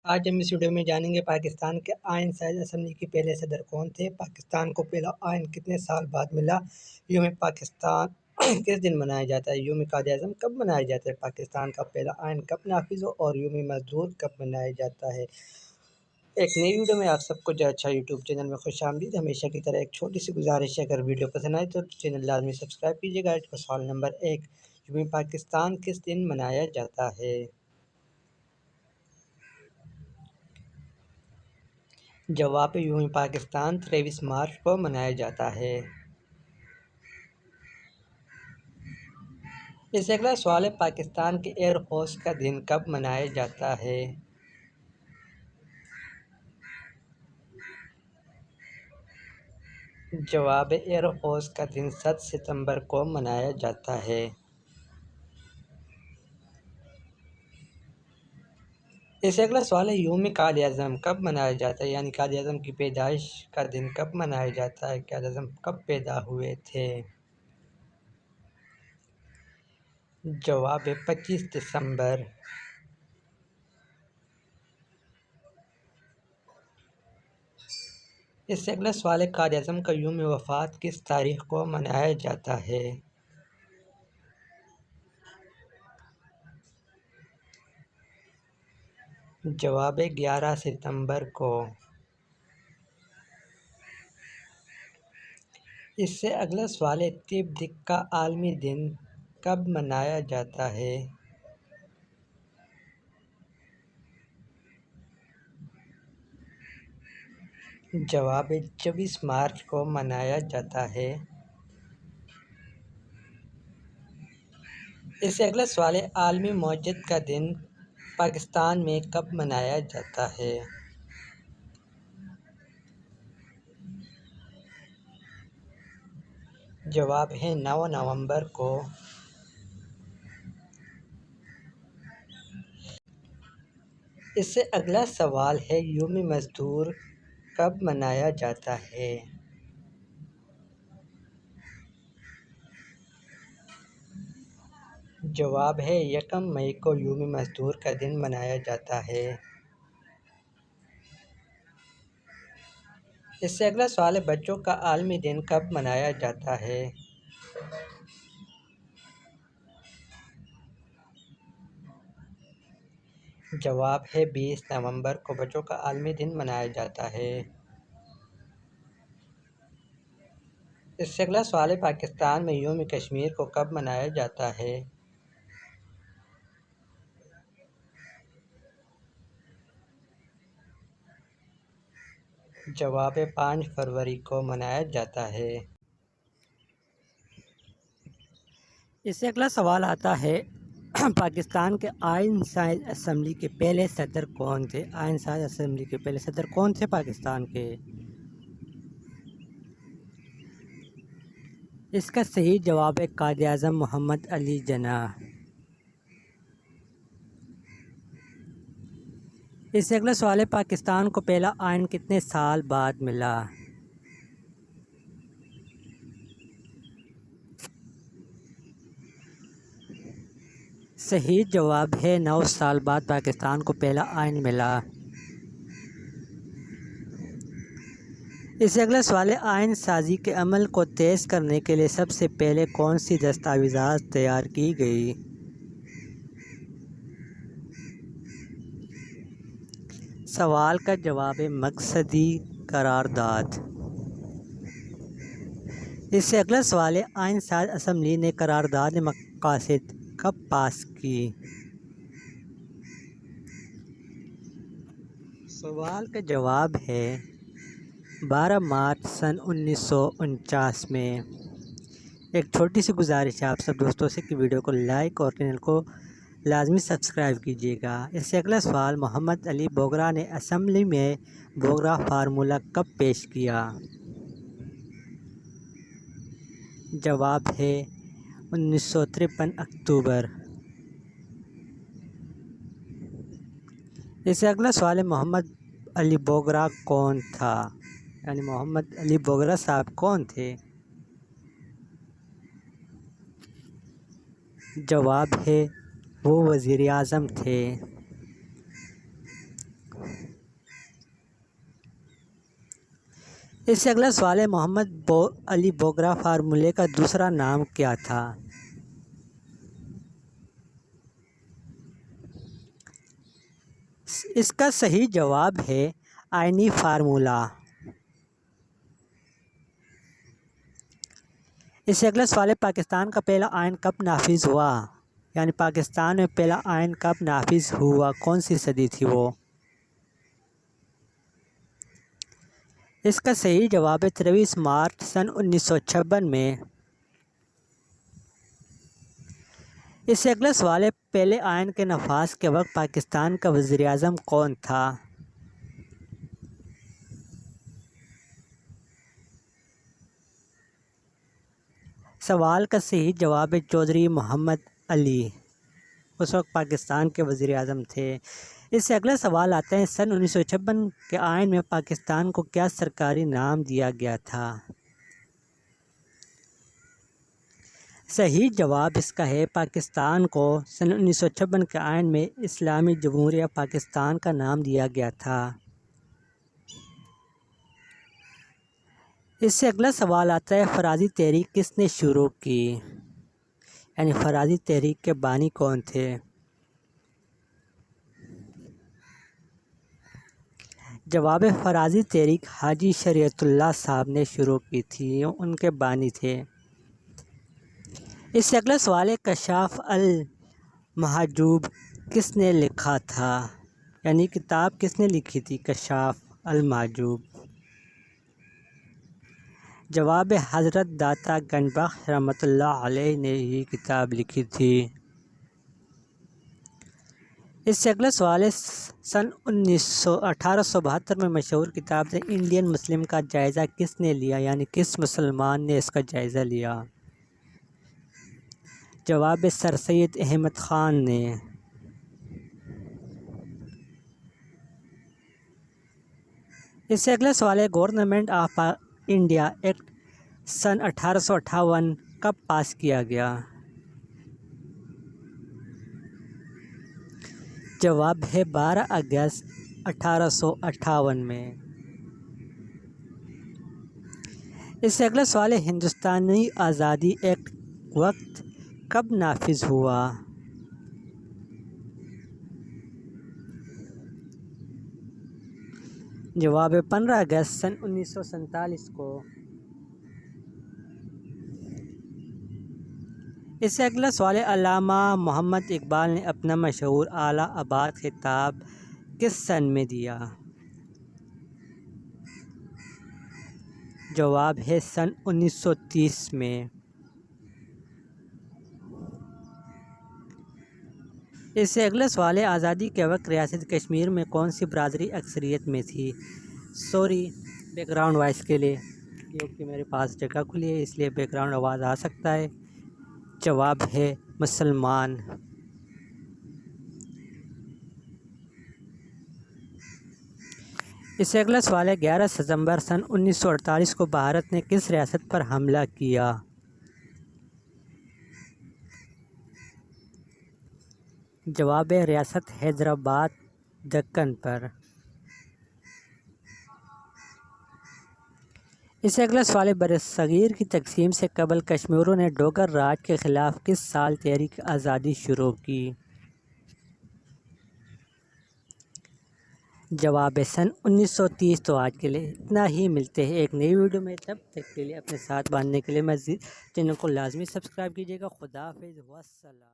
آج ہم اس ویڈیو میں جانیں گے پاکستان کے آئین ساز اسمبلی کے پہلے صدر کون تھے، پاکستان کو پہلا آئین کتنے سال بعد ملا، یوم پاکستان کس دن منایا جاتا ہے، یوم قائد اعظم کب منایا جاتا ہے، پاکستان کا پہلا آئین کب نافذ ہو اور یوم مزدور کب منایا جاتا ہے۔ ایک نئی ویڈیو میں آپ سب کو جو اچھا یوٹیوب چینل میں خوش آمدید۔ ہمیشہ کی طرح ایک چھوٹی سی گزارش ہے، اگر ویڈیو پسند آئے تو چینل لازمی سبسکرائب کیجیے گا۔ آج کا سوال نمبر 1، یوم پاکستان کس دن منایا جاتا ہے؟ جواب: یوم پاکستان 23 مارچ کو منایا جاتا ہے۔ اس سے اگلا سوال ہے، پاکستان کے ایئر فورس کا دن کب منایا جاتا ہے؟ جواب: ایئر فورس کا دن 7 ستمبر کو منایا جاتا ہے۔ اس سے اگلا سوال ہے، یوم قائد اعظم کب منایا جاتا ہے، یعنی قائد اعظم کی پیدائش کا دن کب منایا جاتا ہے، قائد اعظم کب پیدا ہوئے تھے؟ جواب: 25 دسمبر۔ اس سے اگلا سوال ہے، قائد اعظم کا یوم وفات کس تاریخ کو منایا جاتا ہے؟ جواب: 11 ستمبر کو۔ اس سے اگلا سوال ہے، طب کا عالمی دن کب منایا جاتا ہے؟ جواب: 24 مارچ کو منایا جاتا ہے۔ اس سے اگلا سوال ہے، عالمی معیشت کا دن پاکستان میں کب منایا جاتا ہے؟ جواب ہے 9 نومبر کو۔ اس سے اگلا سوال ہے، یوم مزدور کب منایا جاتا ہے؟ جواب ہے 1 مئی کو یوم مزدور کا دن منایا جاتا ہے۔ اس سے اگلا سوال ہے، بچوں کا عالمی دن کب منایا جاتا ہے؟ جواب ہے 20 نومبر کو بچوں کا عالمی دن منایا جاتا ہے۔ اس سے اگلا سوال ہے، پاکستان میں یوم کشمیر کو کب منایا جاتا ہے؟ جواب ہے 5 فروری کو منایا جاتا ہے۔ اس سے اگلا سوال آتا ہے، پاکستان کے آئین ساز اسمبلی کے پہلے صدر کون تھے؟ آئین ساز اسمبلی کے پہلے صدر کون تھے پاکستان کے؟ اس کا صحیح جواب ہے قائد اعظم محمد علی جناح۔ اس سے اگلا سوال ہے، پاکستان کو پہلا آئین کتنے سال بعد ملا؟ صحیح جواب ہے 9 سال بعد پاکستان کو پہلا آئین ملا۔ اس سے اگلا سوال ہے، آئین سازی کے عمل کو تیز کرنے کے لیے سب سے پہلے کون سی دستاویزات تیار کی گئی؟ سوال کا جواب ہے مقصدی قرارداد۔ اس سے اگلا سوال ہے، آئین ساز اسمبلی نے قرارداد مقاصد کب پاس کی؟ سوال کا جواب ہے 12 مارچ سن 1949 میں۔ ایک چھوٹی سی گزارش ہے آپ سب دوستوں سے کہ ویڈیو کو لائک اور چینل کو لازمی سبسکرائب کیجیے گا۔ اس سے اگلا سوال، محمد علی بوگرا نے اسمبلی میں بوگرا فارمولہ کب پیش کیا؟ جواب ہے 1953 اکتوبر۔ اس سے اگلا سوال ہے، محمد علی بوگرا کون تھا؟ یعنی محمد علی بوگرا صاحب کون تھے؟ جواب ہے وہ وزیر اعظم تھے۔ اس سے اگلا سوال ہے محمد علی بوگرا فارمولے کا دوسرا نام کیا تھا؟ اس کا صحیح جواب ہے آئینی فارمولہ۔ اس سے اگلا سوال ہے پاکستان کا پہلا آئین کب نافذ ہوا؟ یعنی پاکستان میں پہلا آئین کب نافذ ہوا، کون سی صدی تھی وہ؟ اس کا صحیح جواب ہے 23 مارچ سن 1956 میں۔ اس سے اگلا سوال ہے پہلے آئین کے نفاذ کے وقت پاکستان کا وزیر اعظم کون تھا؟ سوال کا صحیح جواب ہے چودھری محمد علی، اس وقت پاکستان کے وزیر اعظم تھے۔ اس سے اگلا سوال آتا ہے سن 1956 کے آئین میں پاکستان کو کیا سرکاری نام دیا گیا تھا؟ صحیح جواب اس کا ہے پاکستان کو سن 1956 کے آئین میں اسلامی جمہوریہ پاکستان کا نام دیا گیا تھا۔ اس سے اگلا سوال آتا ہے فرازی تحریک کس نے شروع کی؟ یعنی فرازی تحریک کے بانی کون تھے؟ جواب فرازی تحریک حاجی شریعت اللہ صاحب نے شروع کی تھی، ان کے بانی تھے۔ اس سے اگلا سوال ہے کشاف المحجوب کس نے لکھا تھا؟ یعنی کتاب کس نے لکھی تھی کشاف المحجوب؟ جواب حضرت داتا گنج بخش رحمۃ اللہ علیہ نے یہ کتاب لکھی تھی۔ اس سے اگلا سوال ہے سن 1872 میں مشہور کتاب سے انڈین مسلم کا جائزہ کس نے لیا؟ یعنی کس مسلمان نے اس کا جائزہ لیا؟ جواب سر سید احمد خان نے۔ اس سے اگلا سوال ہے گورنمنٹ آف انڈیا ایکٹ سن 1858 کب پاس کیا گیا؟ جواب ہے 12 اگست 1858 میں۔ اس سے اگلا سوال ہے ہندوستانی آزادی ایکٹ وقت کب نافذ ہوا؟ جواب ہے 15 اگست سن 1947 کو۔ اس سے اگلا سوال ہے علامہ محمد اقبال نے اپنا مشہور اعلی آباد خطاب کس سن میں دیا؟ جواب ہے سن 1930 میں۔ اس سے اگلا سوال ہے آزادی کے وقت ریاست کشمیر میں کون سی برادری اکثریت میں تھی؟ سوری بیک گراؤنڈ وائس کے لیے، کیونکہ میرے پاس جگہ کھلی ہے اس لیے بیک گراؤنڈ آواز آ سکتا ہے۔ جواب ہے مسلمان۔ اس سے اگلا سوال ہے 11 ستمبر سن 1948 کو بھارت نے کس ریاست پر حملہ کیا؟ جواب ہے ریاست حیدرآباد دکن پر۔ اس سے اگلا سوال ہے برصغیر کی تقسیم سے قبل کشمیریوں نے ڈوگر راج کے خلاف کس سال تحریک آزادی شروع کی؟ جواب ہے سن 1930۔ تو آج کے لیے اتنا ہی، ملتے ہیں ایک نئی ویڈیو میں، تب تک کے لیے اپنے ساتھ باندھنے کے لیے چینل کو لازمی سبسکرائب کیجیے گا۔ خدا حافظ، والسلام۔